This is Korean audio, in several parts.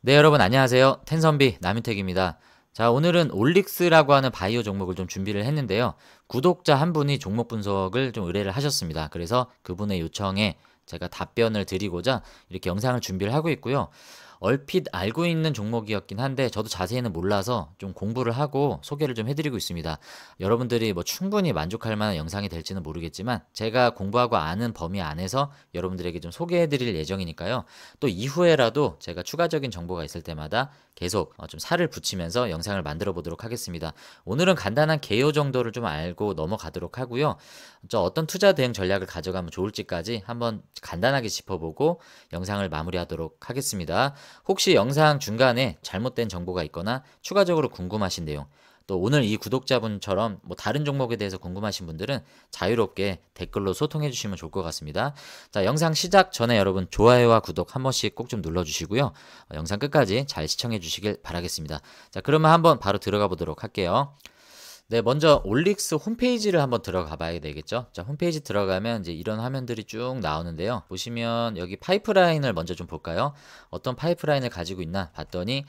네, 여러분 안녕하세요. 텐선비 남윤택입니다. 자, 오늘은 올릭스라고 하는 바이오 종목을 좀 준비를 했는데요. 구독자 한 분이 종목 분석을 좀 의뢰를 하셨습니다. 그래서 그분의 요청에 제가 답변을 드리고자 이렇게 영상을 준비를 하고 있고요. 얼핏 알고 있는 종목이었긴 한데 저도 자세히는 몰라서 좀 공부를 하고 소개를 좀 해드리고 있습니다. 여러분들이 뭐 충분히 만족할 만한 영상이 될지는 모르겠지만 제가 공부하고 아는 범위 안에서 여러분들에게 좀 소개해드릴 예정이니까요. 또 이후에라도 제가 추가적인 정보가 있을 때마다 계속 좀 살을 붙이면서 영상을 만들어 보도록 하겠습니다. 오늘은 간단한 개요 정도를 좀 알고 넘어가도록 하고요. 어떤 투자 대응 전략을 가져가면 좋을지까지 한번 간단하게 짚어보고 영상을 마무리하도록 하겠습니다. 혹시 영상 중간에 잘못된 정보가 있거나 추가적으로 궁금하신 내용, 또 오늘 이 구독자분처럼 뭐 다른 종목에 대해서 궁금하신 분들은 자유롭게 댓글로 소통해 주시면 좋을 것 같습니다. 자, 영상 시작 전에 여러분 좋아요와 구독 한 번씩 꼭 좀 눌러주시고요. 영상 끝까지 잘 시청해 주시길 바라겠습니다. 자, 그러면 한번 바로 들어가 보도록 할게요. 네, 먼저 올릭스 홈페이지를 한번 들어가 봐야 되겠죠. 자, 홈페이지 들어가면 이제 이런 화면들이 쭉 나오는데요. 보시면 여기 파이프라인을 먼저 좀 볼까요? 어떤 파이프라인을 가지고 있나 봤더니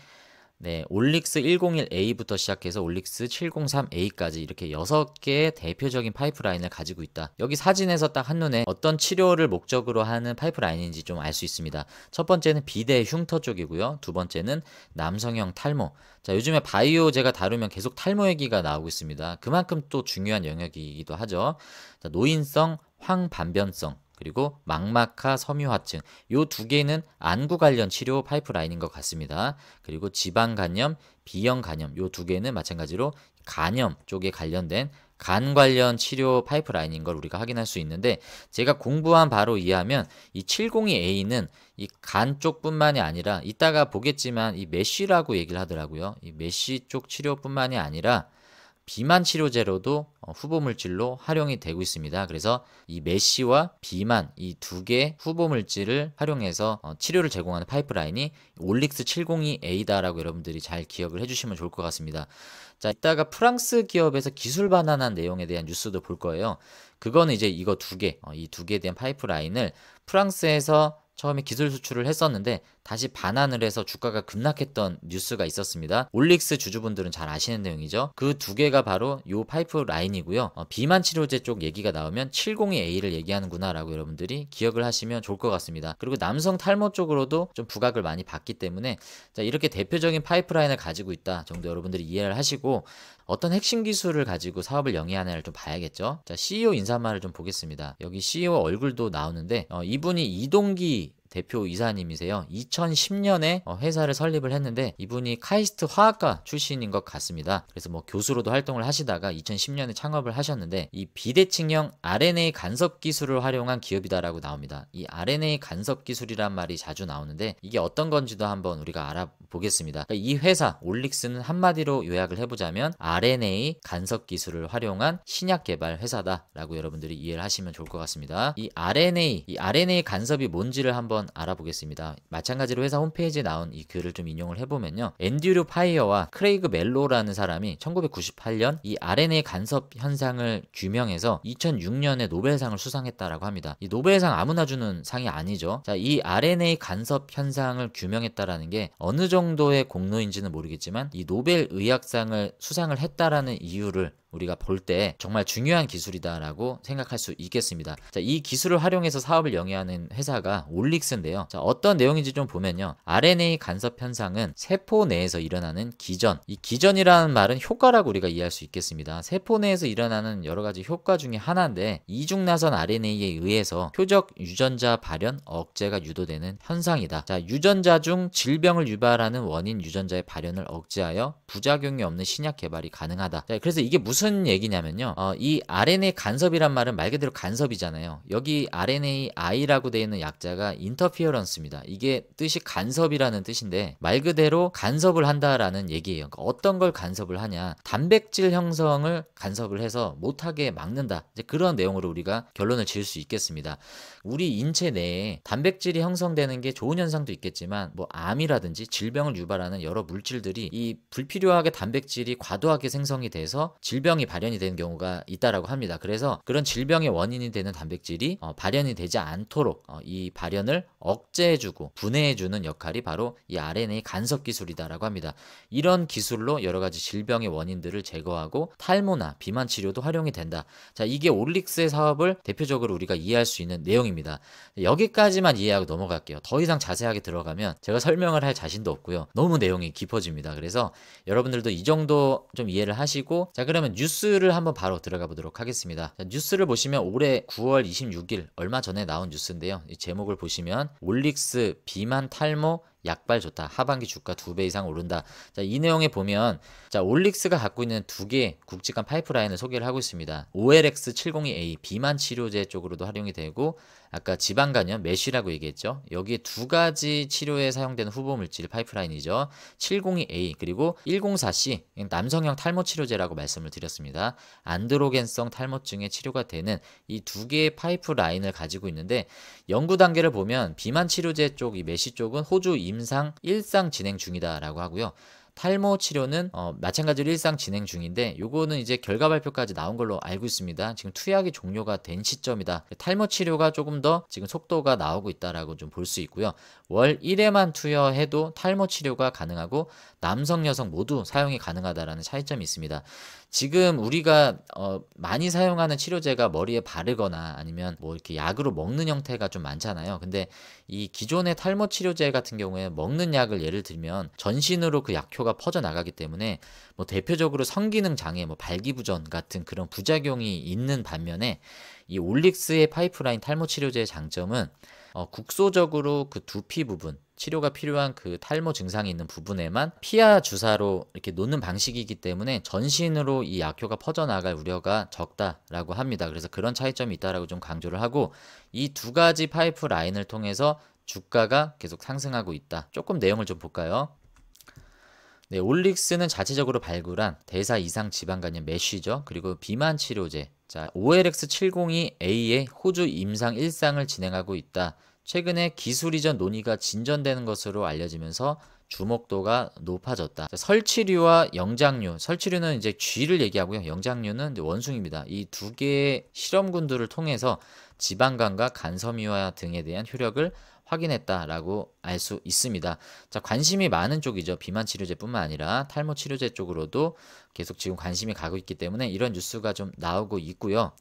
네, 올릭스 101A부터 시작해서 올릭스 703A까지 이렇게 6개의 대표적인 파이프라인을 가지고 있다. 여기 사진에서 딱 한눈에 어떤 치료를 목적으로 하는 파이프라인인지 좀 알 수 있습니다. 첫 번째는 비대 흉터 쪽이고요. 두 번째는 남성형 탈모. 자, 요즘에 바이오 제가 다루면 계속 탈모 얘기가 나오고 있습니다. 그만큼 또 중요한 영역이기도 하죠. 자, 노인성 황반변성 그리고 망막하 섬유화증 요 두 개는 안구 관련 치료 파이프라인인 것 같습니다. 그리고 지방 간염, 비형 간염 요 두 개는 마찬가지로 간염 쪽에 관련된 간 관련 치료 파이프라인인 걸 우리가 확인할 수 있는데 제가 공부한 바로 이해하면 이 702A는 이 간 쪽뿐만이 아니라 이따가 보겠지만 이 메쉬라고 얘기를 하더라고요. 이 메쉬 쪽 치료뿐만이 아니라 비만 치료제로도 후보 물질로 활용이 되고 있습니다. 그래서 이 메쉬와 비만 이 두 개 후보 물질을 활용해서 치료를 제공하는 파이프라인이 올릭스 702A다라고 여러분들이 잘 기억을 해주시면 좋을 것 같습니다. 자, 이따가 프랑스 기업에서 기술 반환한 내용에 대한 뉴스도 볼 거예요. 그거는 이제 이거 두 개, 이 두 개에 대한 파이프라인을 프랑스에서 처음에 기술 수출을 했었는데 다시 반환을 해서 주가가 급락했던 뉴스가 있었습니다. 올릭스 주주분들은 잘 아시는 내용이죠. 그 두 개가 바로 요 파이프라인이고요. 비만 치료제 쪽 얘기가 나오면 702A를 얘기하는구나 라고 여러분들이 기억을 하시면 좋을 것 같습니다. 그리고 남성 탈모 쪽으로도 좀 부각을 많이 받기 때문에 자, 이렇게 대표적인 파이프라인을 가지고 있다 정도 여러분들이 이해를 하시고 어떤 핵심 기술을 가지고 사업을 영위하느냐를 좀 봐야겠죠. 자, CEO 인사말을 좀 보겠습니다. 여기 CEO 얼굴도 나오는데 이분이 이동기 대표 이사님이세요. 2010년에 회사를 설립을 했는데 이분이 카이스트 화학과 출신인 것 같습니다. 그래서 뭐 교수로도 활동을 하시다가 2010년에 창업을 하셨는데 이 비대칭형 RNA 간섭 기술을 활용한 기업이다라고 나옵니다. 이 RNA 간섭 기술이란 말이 자주 나오는데 이게 어떤 건지도 한번 우리가 알아보겠습니다. 그러니까 이 회사 올릭스는 한마디로 요약을 해보자면 RNA 간섭 기술을 활용한 신약 개발 회사다라고 여러분들이 이해를 하시면 좋을 것 같습니다. 이 RNA 간섭이 뭔지를 한번 알아보겠습니다. 마찬가지로 회사 홈페이지에 나온 이 글을 좀 인용을 해보면요. 앤드류 파이어와 크레이그 멜로라는 사람이 1998년 이 RNA 간섭 현상을 규명해서 2006년에 노벨상을 수상했다라고 합니다. 이 노벨상 아무나 주는 상이 아니죠. 자, 이 RNA 간섭 현상을 규명했다라는 게 어느 정도의 공로인지는 모르겠지만 이 노벨 의학상을 수상을 했다라는 이유를 우리가 볼 때 정말 중요한 기술이다라고 생각할 수 있겠습니다. 자, 이 기술을 활용해서 사업을 영위하는 회사가 올릭스인데요. 자, 어떤 내용인지 좀 보면요. RNA 간섭 현상은 세포 내에서 일어나는 기전. 이 기전이라는 말은 효과라고 우리가 이해할 수 있겠습니다. 세포 내에서 일어나는 여러 가지 효과 중에 하나인데 이중나선 RNA에 의해서 표적 유전자 발현 억제가 유도되는 현상이다. 자, 유전자 중 질병을 유발하는 원인 유전자의 발현을 억제하여 부작용이 없는 신약 개발이 가능하다. 자, 그래서 이게 무슨 얘기냐면요. 이 RNA 간섭이란 말은 말 그대로 간섭이잖아요. 여기 RNAi라고 되어 있는 약자가 인터피어런스입니다. 이게 뜻이 간섭이라는 뜻인데 말 그대로 간섭을 한다라는 얘기예요. 그러니까 어떤 걸 간섭을 하냐. 단백질 형성을 간섭을 해서 못하게 막는다. 이제 그런 내용으로 우리가 결론을 지을 수 있겠습니다. 우리 인체 내에 단백질이 형성되는 게 좋은 현상도 있겠지만 뭐 암이라든지 질병을 유발하는 여러 물질들이 이 불필요하게 단백질이 과도하게 생성이 돼서 질병 질병이 발현이 되는 경우가 있다라고 합니다. 그래서 그런 질병의 원인이 되는 단백질이 발현이 되지 않도록 이 발현을 억제해주고 분해해주는 역할이 바로 이 RNA 간섭 기술이다라고 합니다. 이런 기술로 여러 가지 질병의 원인들을 제거하고 탈모나 비만 치료도 활용이 된다. 자, 이게 올릭스의 사업을 대표적으로 우리가 이해할 수 있는 내용입니다. 여기까지만 이해하고 넘어갈게요. 더 이상 자세하게 들어가면 제가 설명을 할 자신도 없고요. 너무 내용이 깊어집니다. 그래서 여러분들도 이 정도 좀 이해를 하시고, 자, 그러면 뉴스를 한번 바로 들어가 보도록 하겠습니다. 자, 뉴스를 보시면 올해 9월 26일 얼마 전에 나온 뉴스인데요. 이 제목을 보시면 올릭스 비만 탈모 약발 좋다. 하반기 주가 2배 이상 오른다. 자, 이 내용에 보면 자, 올릭스가 갖고 있는 두 개 굵직한 파이프라인을 소개를 하고 있습니다. OLX702A 비만 치료제 쪽으로도 활용이 되고, 아까 지방간염 메쉬라고 얘기했죠. 여기에 두 가지 치료에 사용되는 후보 물질 파이프라인이죠. 702A 그리고 104C 남성형 탈모 치료제라고 말씀을 드렸습니다. 안드로겐성 탈모증의 치료가 되는 이 두 개의 파이프라인을 가지고 있는데, 연구 단계를 보면 비만 치료제 쪽, 이 메쉬 쪽은 호주 임상 1상 진행 중이다라고 하고요. 탈모 치료는 마찬가지로 일상 진행 중인데, 요거는 이제 결과 발표까지 나온 걸로 알고 있습니다. 지금 투약이 종료가 된 시점이다. 탈모 치료가 조금 더 지금 속도가 나오고 있다라고 좀 볼 수 있고요. 월 1회만 투여해도 탈모 치료가 가능하고 남성 여성 모두 사용이 가능하다라는 차이점이 있습니다. 지금 우리가 많이 사용하는 치료제가 머리에 바르거나 아니면 뭐 이렇게 약으로 먹는 형태가 좀 많잖아요. 근데 이 기존의 탈모 치료제 같은 경우에 먹는 약을 예를 들면 전신으로 그 약효가 퍼져 나가기 때문에 뭐 대표적으로 성기능 장애, 뭐 발기부전 같은 그런 부작용이 있는 반면에, 이 올릭스의 파이프라인 탈모 치료제의 장점은 국소적으로 그 두피 부분, 치료가 필요한 그 탈모 증상이 있는 부분에만 피하 주사로 이렇게 놓는 방식이기 때문에 전신으로 이 약효가 퍼져나갈 우려가 적다라고 합니다. 그래서 그런 차이점이 있다라고 좀 강조를 하고, 이 두 가지 파이프 라인을 통해서 주가가 계속 상승하고 있다. 조금 내용을 좀 볼까요? 네, 올릭스는 자체적으로 발굴한 대사 이상 지방간염 메쉬죠. 그리고 비만 치료제. 자, OLX702A의 호주 임상 1상을 진행하고 있다. 최근에 기술 이전 논의가 진전되는 것으로 알려지면서 주목도가 높아졌다. 자, 설치류와 영장류. 설치류는 이제 쥐를 얘기하고요. 영장류는 이제 원숭이입니다. 이 두 개의 실험군들을 통해서 지방간과 간섬유화 등에 대한 효력을 확인했다라고 알 수 있습니다. 자, 관심이 많은 쪽이죠. 비만 치료제뿐만 아니라 탈모 치료제 쪽으로도 계속 지금 관심이 가고 있기 때문에 이런 뉴스가 좀 나오고 있고요.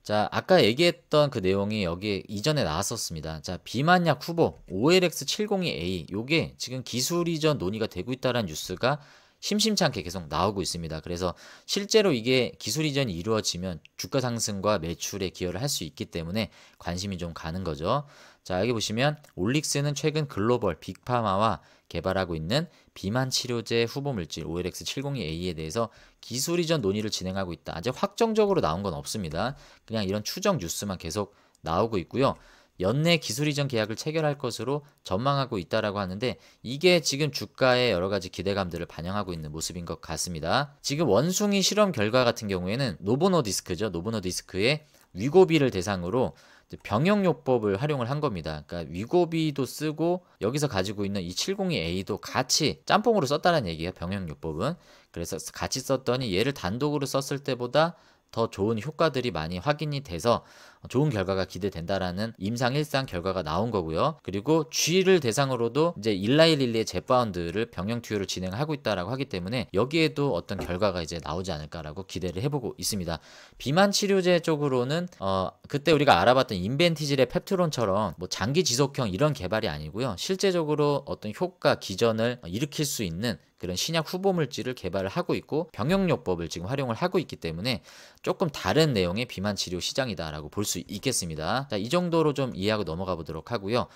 자, 아까 얘기했던 그 내용이 여기에 이전에 나왔었습니다. 자, 비만약 후보 OLX702A 요게 지금 기술 이전 논의가 되고 있다는 뉴스가 심심치 않게 계속 나오고 있습니다. 그래서 실제로 이게 기술 이전이 이루어지면 주가 상승과 매출에 기여를 할 수 있기 때문에 관심이 좀 가는 거죠. 자, 여기 보시면 올릭스는 최근 글로벌 빅파마와 개발하고 있는 비만 치료제 후보 물질 OLX702A에 대해서 기술 이전 논의를 진행하고 있다. 아직 확정적으로 나온 건 없습니다. 그냥 이런 추정 뉴스만 계속 나오고 있고요. 연내 기술 이전 계약을 체결할 것으로 전망하고 있다라고 하는데, 이게 지금 주가의 여러 가지 기대감들을 반영하고 있는 모습인 것 같습니다. 지금 원숭이 실험 결과 같은 경우에는 노보노디스크죠. 노보노디스크의 위고비를 대상으로 병용요법을 활용을 한 겁니다. 그러니까 위고비도 쓰고 여기서 가지고 있는 이 702A도 같이 짬뽕으로 썼다는 얘기예요. 병용요법은. 그래서 같이 썼더니 얘를 단독으로 썼을 때보다 더 좋은 효과들이 많이 확인이 돼서 좋은 결과가 기대된다라는 임상 1상 결과가 나온 거고요. 그리고 쥐를 대상으로도 이제 일라이릴리의 젯바운드를 병영 투여를 진행하고 있다라고 하기 때문에 여기에도 어떤 결과가 이제 나오지 않을까라고 기대를 해보고 있습니다. 비만 치료제 쪽으로는 그때 우리가 알아봤던 인벤티질의 펩트론처럼 뭐 장기 지속형 이런 개발이 아니고요. 실제적으로 어떤 효과 기전을 일으킬 수 있는 그런 신약 후보 물질을 개발을 하고 있고 병용요법을 지금 활용을 하고 있기 때문에 조금 다른 내용의 비만 치료 시장이다라고 볼 수 있겠습니다. 자, 이 정도로 좀 이해하고 넘어가 보도록 하고요.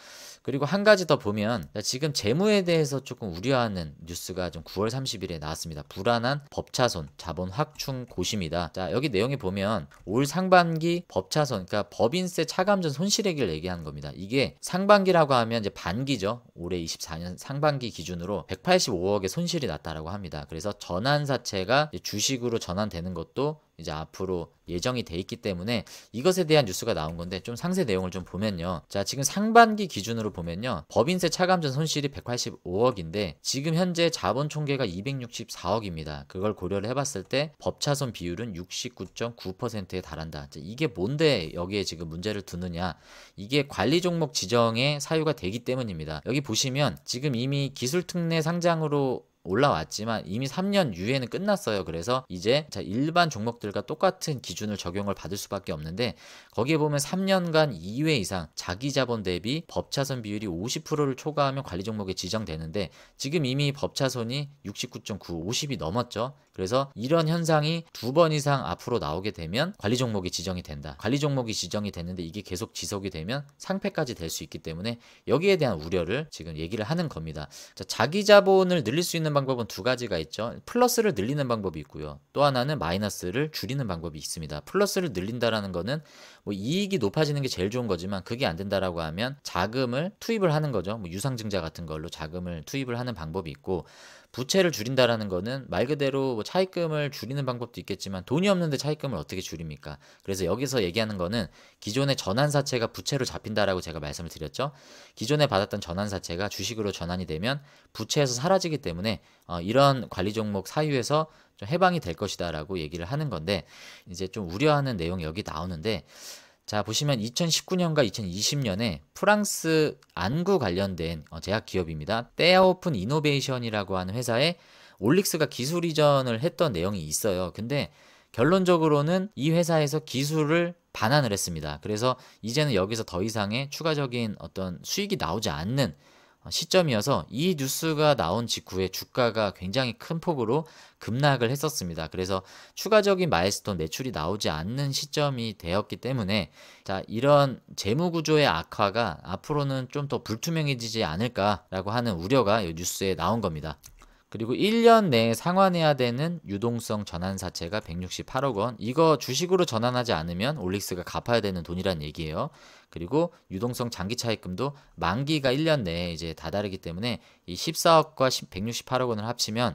그리고 한 가지 더 보면, 자, 지금 재무에 대해서 조금 우려하는 뉴스가 좀 9월 30일에 나왔습니다. 불안한 법차손, 자본 확충 고심이다. 자, 여기 내용에 보면 올 상반기 법차손, 그러니까 법인세 차감 전 손실액을 얘기하는 겁니다. 이게 상반기라고 하면 이제 반기죠. 올해 24년 상반기 기준으로 185억의 손실이 났다라고 합니다. 그래서 전환사채가 주식으로 전환되는 것도 이제 앞으로 예정이 돼 있기 때문에 이것에 대한 뉴스가 나온 건데 좀 상세 내용을 좀 보면요. 자, 지금 상반기 기준으로 보면요. 법인세 차감전 손실이 185억인데 지금 현재 자본 총계가 264억입니다. 그걸 고려를 해봤을 때 법차손 비율은 69.9%에 달한다. 자, 이게 뭔데 여기에 지금 문제를 두느냐? 이게 관리 종목 지정의 사유가 되기 때문입니다. 여기 보시면 지금 이미 기술특례 상장으로 올라왔지만 이미 3년 유예는 끝났어요. 그래서 이제 일반 종목들과 똑같은 기준을 적용을 받을 수밖에 없는데 거기에 보면 3년간 2회 이상 자기 자본 대비 법차손 비율이 50%를 초과하면 관리 종목에 지정되는데 지금 이미 법차손이 69.9, 50이 넘었죠. 그래서 이런 현상이 2번 이상 앞으로 나오게 되면 관리 종목이 지정이 된다. 관리 종목이 지정이 됐는데 이게 계속 지속이 되면 상폐까지 될 수 있기 때문에 여기에 대한 우려를 지금 얘기를 하는 겁니다. 자, 자기 자본을 늘릴 수 있는 방법은 두 가지가 있죠. 플러스를 늘리는 방법이 있고요. 또 하나는 마이너스를 줄이는 방법이 있습니다. 플러스를 늘린다라는 거는 뭐 이익이 높아지는 게 제일 좋은 거지만 그게 안 된다라고 하면 자금을 투입을 하는 거죠. 뭐 유상증자 같은 걸로 자금을 투입을 하는 방법이 있고 부채를 줄인다라는 거는 말 그대로 뭐 차입금을 줄이는 방법도 있겠지만 돈이 없는데 차입금을 어떻게 줄입니까? 그래서 여기서 얘기하는 거는 기존의 전환사채가 부채로 잡힌다라고 제가 말씀을 드렸죠. 기존에 받았던 전환사채가 주식으로 전환이 되면 부채에서 사라지기 때문에 이런 관리 종목 사유에서 좀 해방이 될 것이다라고 얘기를 하는 건데 이제 좀 우려하는 내용이 여기 나오는데 자, 보시면 2019년과 2020년에 프랑스 안구 관련된 제약 기업입니다. 떼아오픈 이노베이션이라고 하는 회사에 올릭스가 기술 이전을 했던 내용이 있어요. 근데 결론적으로는 이 회사에서 기술을 반환을 했습니다. 그래서 이제는 여기서 더 이상의 추가적인 어떤 수익이 나오지 않는 시점이어서 이 뉴스가 나온 직후에 주가가 굉장히 큰 폭으로 급락을 했었습니다. 그래서 추가적인 마일스톤 매출이 나오지 않는 시점이 되었기 때문에 자, 이런 재무 구조의 악화가 앞으로는 좀 더 불투명해지지 않을까라고 하는 우려가 이 뉴스에 나온 겁니다. 그리고 1년 내에 상환해야 되는 유동성 전환사채가 168억 원. 이거 주식으로 전환하지 않으면 올릭스가 갚아야 되는 돈이란 얘기예요. 그리고 유동성 장기 차입금도 만기가 1년 내에 이제 다다르기 때문에 이 14억과 168억 원을 합치면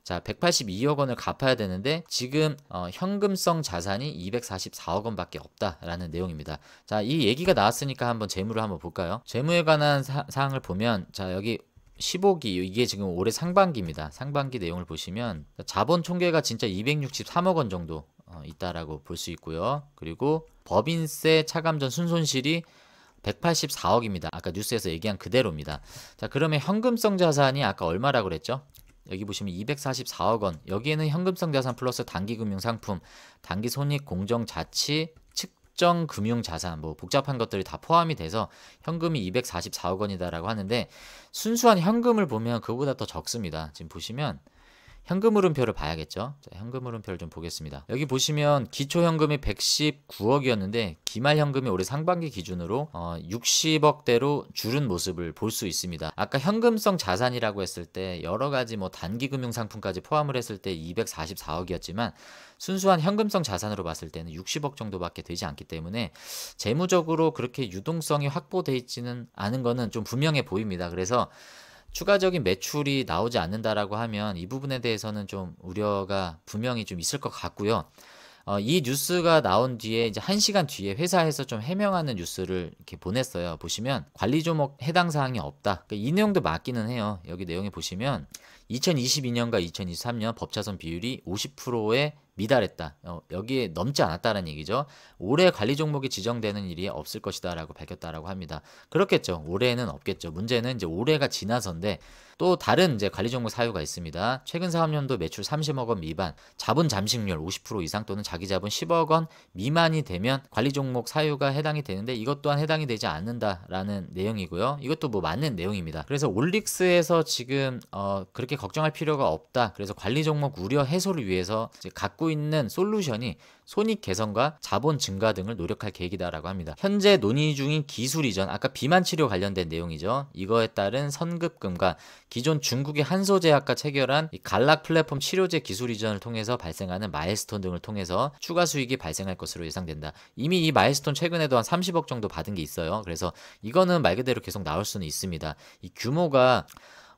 자, 182억 원을 갚아야 되는데 지금 현금성 자산이 244억 원밖에 없다라는 내용입니다. 자, 이 얘기가 나왔으니까 한번 재무를 한번 볼까요? 재무에 관한 사항을 보면 자, 여기 15기 이게 지금 올해 상반기입니다. 상반기 내용을 보시면 자본 총계가 진짜 263억 원 정도 있다라고 볼 수 있고요. 그리고 법인세 차감전 순손실이 184억입니다. 아까 뉴스에서 얘기한 그대로입니다. 자, 그러면 현금성 자산이 아까 얼마라고 그랬죠? 여기 보시면 244억 원. 여기에는 현금성 자산 플러스 단기금융상품, 단기손익, 공정자치, 금융자산 뭐 복잡한 것들이 다 포함이 돼서 현금이 244억 원이다라고 하는데 순수한 현금을 보면 그보다 더 적습니다. 지금 보시면 현금 흐름표를 봐야겠죠. 자, 현금 흐름표를 좀 보겠습니다. 여기 보시면 기초현금이 119억이었는데 기말현금이 올해 상반기 기준으로 60억대로 줄은 모습을 볼 수 있습니다. 아까 현금성 자산이라고 했을 때 여러가지 뭐 단기금융상품까지 포함을 했을 때 244억이었지만 순수한 현금성 자산으로 봤을 때는 60억 정도밖에 되지 않기 때문에 재무적으로 그렇게 유동성이 확보되어 있지는 않은 거는 좀 분명해 보입니다. 그래서 추가적인 매출이 나오지 않는다라고 하면 이 부분에 대해서는 좀 우려가 분명히 좀 있을 것 같고요. 이 뉴스가 나온 뒤에 이제 1시간 뒤에 회사에서 좀 해명하는 뉴스를 이렇게 보냈어요. 보시면 관리 종목 해당 사항이 없다. 그러니까 이 내용도 맞기는 해요. 여기 내용에 보시면 2022년과 2023년 법차손 비율이 50%에 미달했다. 여기에 넘지 않았다는 얘기죠. 올해 관리 종목이 지정되는 일이 없을 것이다라고 밝혔다라고 합니다. 그렇겠죠. 올해는 없겠죠. 문제는 이제 올해가 지나서인데 또 다른 이제 관리 종목 사유가 있습니다. 최근 사업년도 매출 30억 원 미만, 자본 잠식률 50% 이상 또는 자기 자본 10억 원 미만이 되면 관리 종목 사유가 해당이 되는데 이것 또한 해당이 되지 않는다라는 내용이고요. 이것도 뭐 맞는 내용입니다. 그래서 올릭스에서 지금 그렇게 걱정할 필요가 없다. 그래서 관리 종목 우려 해소를 위해서 이제 갖고 있는 솔루션이 손익 개선과 자본 증가 등을 노력할 계획이다라고 합니다. 현재 논의 중인 기술 이전, 아까 비만 치료 관련된 내용이죠. 이거에 따른 선급금과 기존 중국의 한소제약과 체결한 이 간락 플랫폼 치료제 기술 이전을 통해서 발생하는 마일스톤 등을 통해서 추가 수익이 발생할 것으로 예상된다. 이미 이 마일스톤 최근에도 한 30억 정도 받은 게 있어요. 그래서 이거는 말 그대로 계속 나올 수는 있습니다. 이 규모가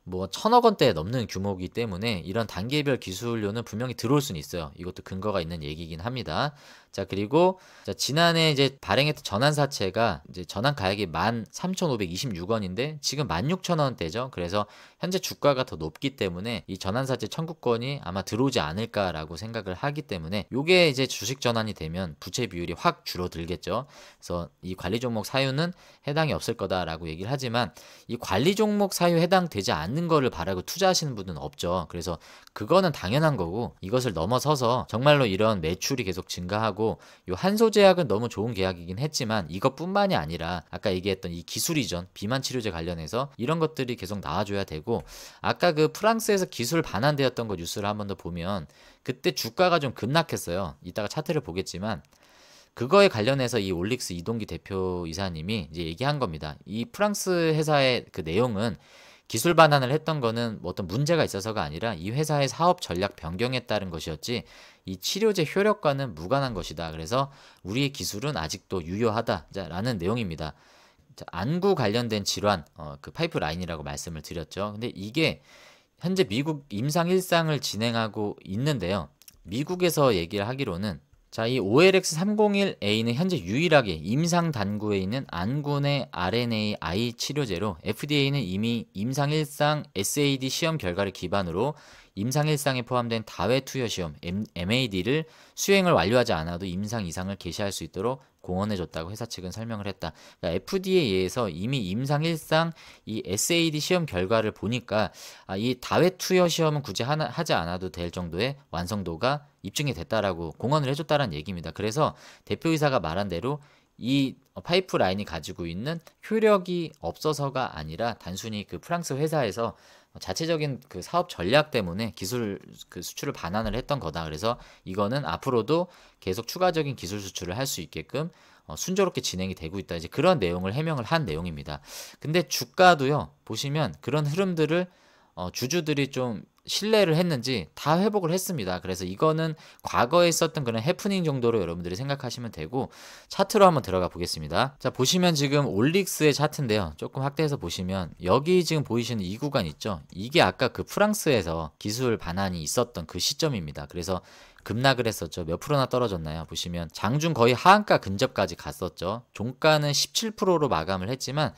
뭐 1,000억 원대 넘는 규모이기 때문에 이런 단계별 기술료는 분명히 들어올 수는 있어요. 이것도 근거가 있는 얘기긴 합니다. 자, 그리고 자, 지난해 이제 발행했던 전환사채가 이제 전환 가액이 13,526원인데 지금 16,000원대죠. 그래서 현재 주가가 더 높기 때문에 이 전환사채 청구권이 아마 들어오지 않을까라고 생각을 하기 때문에 요게 이제 주식 전환이 되면 부채 비율이 확 줄어들겠죠. 그래서 이 관리 종목 사유는 해당이 없을 거다라고 얘기를 하지만 이 관리 종목 사유 해당되지 않는 거를 바라고 투자하시는 분은 없죠. 그래서 그거는 당연한 거고 이것을 넘어서서 정말로 이런 매출이 계속 증가하고 요 한소제약은 너무 좋은 계약이긴 했지만 이것뿐만이 아니라 아까 얘기했던 이 기술 이전 비만 치료제 관련해서 이런 것들이 계속 나와줘야 되고 아까 그 프랑스에서 기술 반환되었던 거 뉴스를 한 번 더 보면 그때 주가가 좀 급락했어요. 이따가 차트를 보겠지만 그거에 관련해서 이 올릭스 이동기 대표이사님이 이제 얘기한 겁니다. 이 프랑스 회사의 그 내용은 기술 반환을 했던 거는 뭐 어떤 문제가 있어서가 아니라 이 회사의 사업 전략 변경에 따른 것이었지 이 치료제 효력과는 무관한 것이다. 그래서 우리의 기술은 아직도 유효하다라는 내용입니다. 자, 안구 관련된 질환, 그 파이프라인이라고 말씀을 드렸죠. 근데 이게 현재 미국 임상 1상을 진행하고 있는데요. 미국에서 얘기를 하기로는 자, 이 OLX301A는 현재 유일하게 임상 단구에 있는 안군의 RNAi 치료제로 FDA는 이미 임상 1상 SAD 시험 결과를 기반으로 임상 1상에 포함된 다회 투여 시험 MAD를 수행을 완료하지 않아도 임상 2상을 개시할 수 있도록 공언해줬다고 회사 측은 설명을 했다. 그러니까 FDA에서 이미 임상 1상 이 SAD 시험 결과를 보니까 이 다회 투여 시험은 굳이 하지 않아도 될 정도의 완성도가 입증이 됐다라고 공언을 해줬다는 얘기입니다. 그래서 대표이사가 말한 대로 이 파이프라인이 가지고 있는 효력이 없어서가 아니라 단순히 그 프랑스 회사에서 자체적인 그 사업 전략 때문에 기술 그 수출을 반환을 했던 거다. 그래서 이거는 앞으로도 계속 추가적인 기술 수출을 할 수 있게끔 순조롭게 진행이 되고 있다. 이제 그런 내용을 해명을 한 내용입니다. 근데 주가도요, 보시면 그런 흐름들을 주주들이 좀 신뢰를 했는지 다 회복을 했습니다. 그래서 이거는 과거에 있었던 그런 해프닝 정도로 여러분들이 생각하시면 되고 차트로 한번 들어가 보겠습니다. 자, 보시면 지금 올릭스의 차트인데요. 조금 확대해서 보시면 여기 지금 보이시는 이 구간 있죠. 이게 아까 그 프랑스에서 기술 반환이 있었던 그 시점입니다. 그래서 급락을 했었죠. 몇 프로나 떨어졌나요? 보시면 장중 거의 하한가 근접까지 갔었죠. 종가는 17%로 마감을 했지만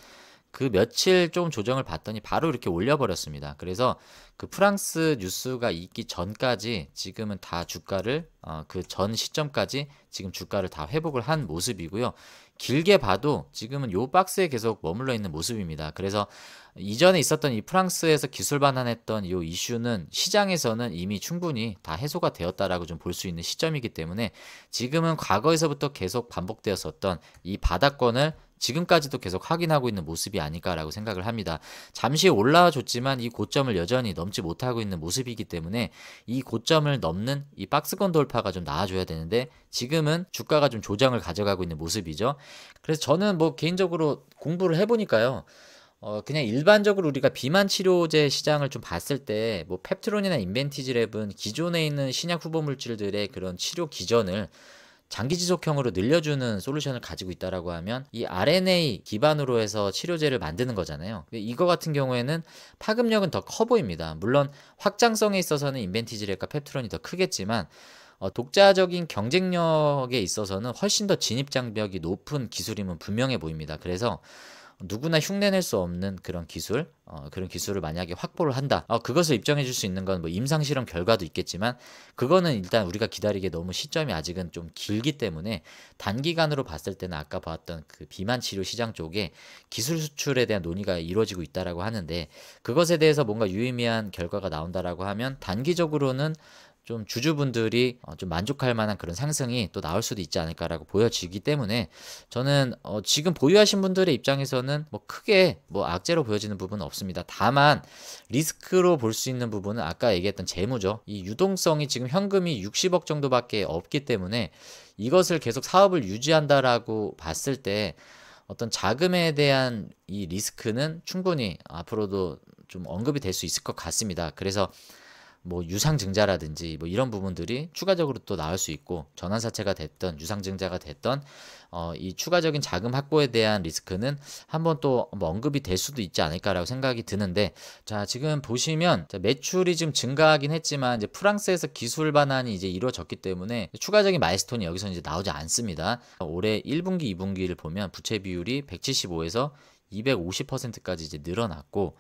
그 며칠 좀 조정을 받더니 바로 이렇게 올려버렸습니다. 그래서 그 프랑스 뉴스가 있기 전까지 지금은 다 주가를 그 전 시점까지 지금 주가를 다 회복을 한 모습이고요. 길게 봐도 지금은 요 박스에 계속 머물러 있는 모습입니다. 그래서 이전에 있었던 이 프랑스에서 기술 반환했던 이 이슈는 시장에서는 이미 충분히 다 해소가 되었다라고 좀 볼 수 있는 시점이기 때문에 지금은 과거에서부터 계속 반복되었었던 이 바닥권을 지금까지도 계속 확인하고 있는 모습이 아닐까라고 생각을 합니다. 잠시 올라와 줬지만 이 고점을 여전히 넘지 못하고 있는 모습이기 때문에 이 고점을 넘는 이 박스권 돌파가 좀 나와줘야 되는데 지금은 주가가 좀 조정을 가져가고 있는 모습이죠. 그래서 저는 뭐 개인적으로 공부를 해보니까요. 그냥 일반적으로 우리가 비만 치료제 시장을 좀 봤을 때 뭐 펩트론이나 인벤티지랩은 기존에 있는 신약 후보 물질들의 그런 치료 기전을 장기 지속형으로 늘려주는 솔루션을 가지고 있다라고 하면 이 RNA 기반으로 해서 치료제를 만드는 거잖아요. 이거 같은 경우에는 파급력은 더 커 보입니다. 물론 확장성에 있어서는 인벤티지랩과 펩트론이 더 크겠지만 독자적인 경쟁력에 있어서는 훨씬 더 진입 장벽이 높은 기술임은 분명해 보입니다. 그래서 누구나 흉내낼 수 없는 그런 기술, 그런 기술을 만약에 확보를 한다. 그것을 입증해 줄 수 있는 건 뭐 임상실험 결과도 있겠지만 그거는 일단 우리가 기다리기에 너무 시점이 아직은 좀 길기 때문에 단기간으로 봤을 때는 아까 봤던 그 비만 치료 시장 쪽에 기술 수출에 대한 논의가 이루어지고 있다라고 하는데 그것에 대해서 뭔가 유의미한 결과가 나온다라고 하면 단기적으로는 좀 주주분들이 좀 만족할 만한 그런 상승이 또 나올 수도 있지 않을까라고 보여지기 때문에 저는 지금 보유하신 분들의 입장에서는 뭐 크게 뭐 악재로 보여지는 부분은 없습니다. 다만 리스크로 볼 수 있는 부분은 아까 얘기했던 재무죠. 이 유동성이 지금 현금이 60억 정도밖에 없기 때문에 이것을 계속 사업을 유지한다라고 봤을 때 어떤 자금에 대한 이 리스크는 충분히 앞으로도 좀 언급이 될 수 있을 것 같습니다. 그래서 뭐 유상증자라든지 뭐 이런 부분들이 추가적으로 또 나올 수 있고, 전환사채가 됐던 유상증자가 됐던 이 추가적인 자금 확보에 대한 리스크는 한번 또 뭐 언급이 될 수도 있지 않을까라고 생각이 드는데, 자 지금 보시면 매출이 좀 증가하긴 했지만 이제 프랑스에서 기술 반환이 이제 이루어졌기 때문에 추가적인 마일스톤이 여기서 이제 나오지 않습니다. 올해 1분기, 2분기를 보면 부채 비율이 175에서 250%까지 이제 늘어났고,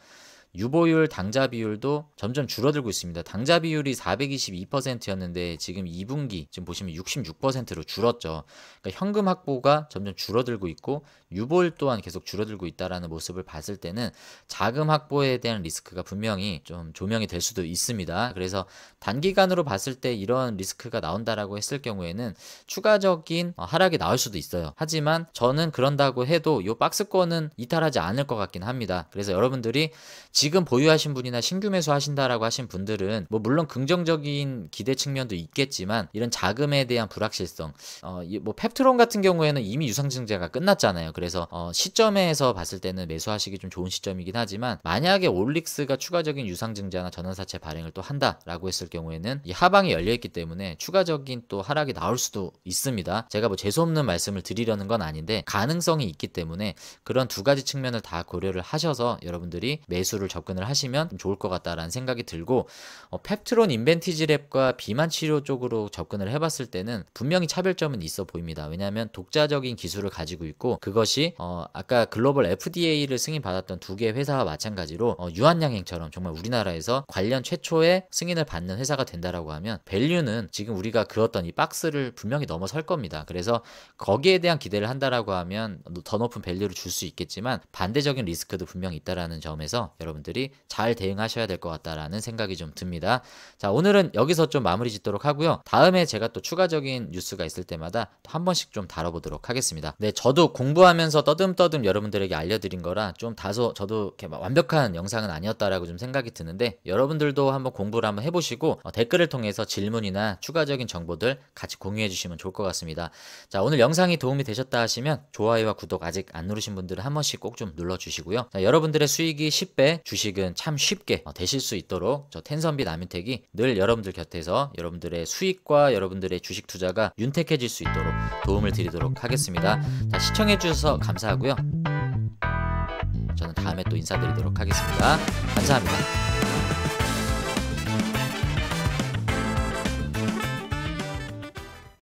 유보율, 당좌 비율도 점점 줄어들고 있습니다. 당좌 비율이 422%였는데 지금 2분기 지금 보시면 66%로 줄었죠. 그러니까 현금 확보가 점점 줄어들고 있고 유보율 또한 계속 줄어들고 있다라는 모습을 봤을 때는 자금 확보에 대한 리스크가 분명히 좀 조명이 될 수도 있습니다. 그래서 단기간으로 봤을 때 이런 리스크가 나온다라고 했을 경우에는 추가적인 하락이 나올 수도 있어요. 하지만 저는 그런다고 해도 이 박스권은 이탈하지 않을 것 같긴 합니다. 그래서 여러분들이 지금 보유하신 분이나 신규 매수하신다라고 하신 분들은 뭐 물론 긍정적인 기대 측면도 있겠지만 이런 자금에 대한 불확실성, 뭐 펩트론 같은 경우에는 이미 유상증자가 끝났잖아요. 그래서 시점에서 봤을 때는 매수하시기 좀 좋은 시점이긴 하지만, 만약에 올릭스가 추가적인 유상증자나 전환사채 발행을 또 한다라고 했을 경우에는 이 하방이 열려있기 때문에 추가적인 또 하락이 나올 수도 있습니다. 제가 뭐 재수없는 말씀을 드리려는 건 아닌데 가능성이 있기 때문에 그런 두 가지 측면을 다 고려를 하셔서 여러분들이 매수를 접근을 하시면 좀 좋을 것 같다라는 생각이 들고, 펩트론 인벤티지 랩과 비만 치료 쪽으로 접근을 해봤을 때는 분명히 차별점은 있어 보입니다. 왜냐하면 독자적인 기술을 가지고 있고, 그것이 아까 글로벌 FDA를 승인받았던 두 개 회사와 마찬가지로 유한양행처럼 정말 우리나라에서 관련 최초의 승인을 받는 회사가 된다라고 하면 밸류는 지금 우리가 그었던 이 박스를 분명히 넘어설 겁니다. 그래서 거기에 대한 기대를 한다라고 하면 더 높은 밸류를 줄 수 있겠지만 반대적인 리스크도 분명히 있다라는 점에서 여러분들이 잘 대응하셔야 될 것 같다라는 생각이 좀 듭니다. 자, 오늘은 여기서 좀 마무리 짓도록 하고요. 다음에 제가 또 추가적인 뉴스가 있을 때마다 또 한 번씩 좀 다뤄보도록 하겠습니다. 네, 저도 공부하면서 떠듬떠듬 여러분들에게 알려드린 거라 좀 다소 저도 이렇게 막 완벽한 영상은 아니었다라고 좀 생각이 드는데, 여러분들도 한번 공부를 한번 해보시고 댓글을 통해서 질문이나 추가적인 정보들 같이 공유해 주시면 좋을 것 같습니다. 자, 오늘 영상이 도움이 되셨다 하시면 좋아요와 구독 아직 안 누르신 분들은 한 번씩 꼭 좀 눌러주시고요. 자, 여러분들의 수익이 10배, 주식은 참 쉽게 되실 수 있도록 저 텐선비 남윤택이 늘 여러분들 곁에서 여러분들의 수익과 여러분들의 주식 투자가 윤택해질 수 있도록 도움을 드리도록 하겠습니다. 자, 시청해 주셔서 감사하고요. 저는 다음에 또 인사드리도록 하겠습니다. 감사합니다.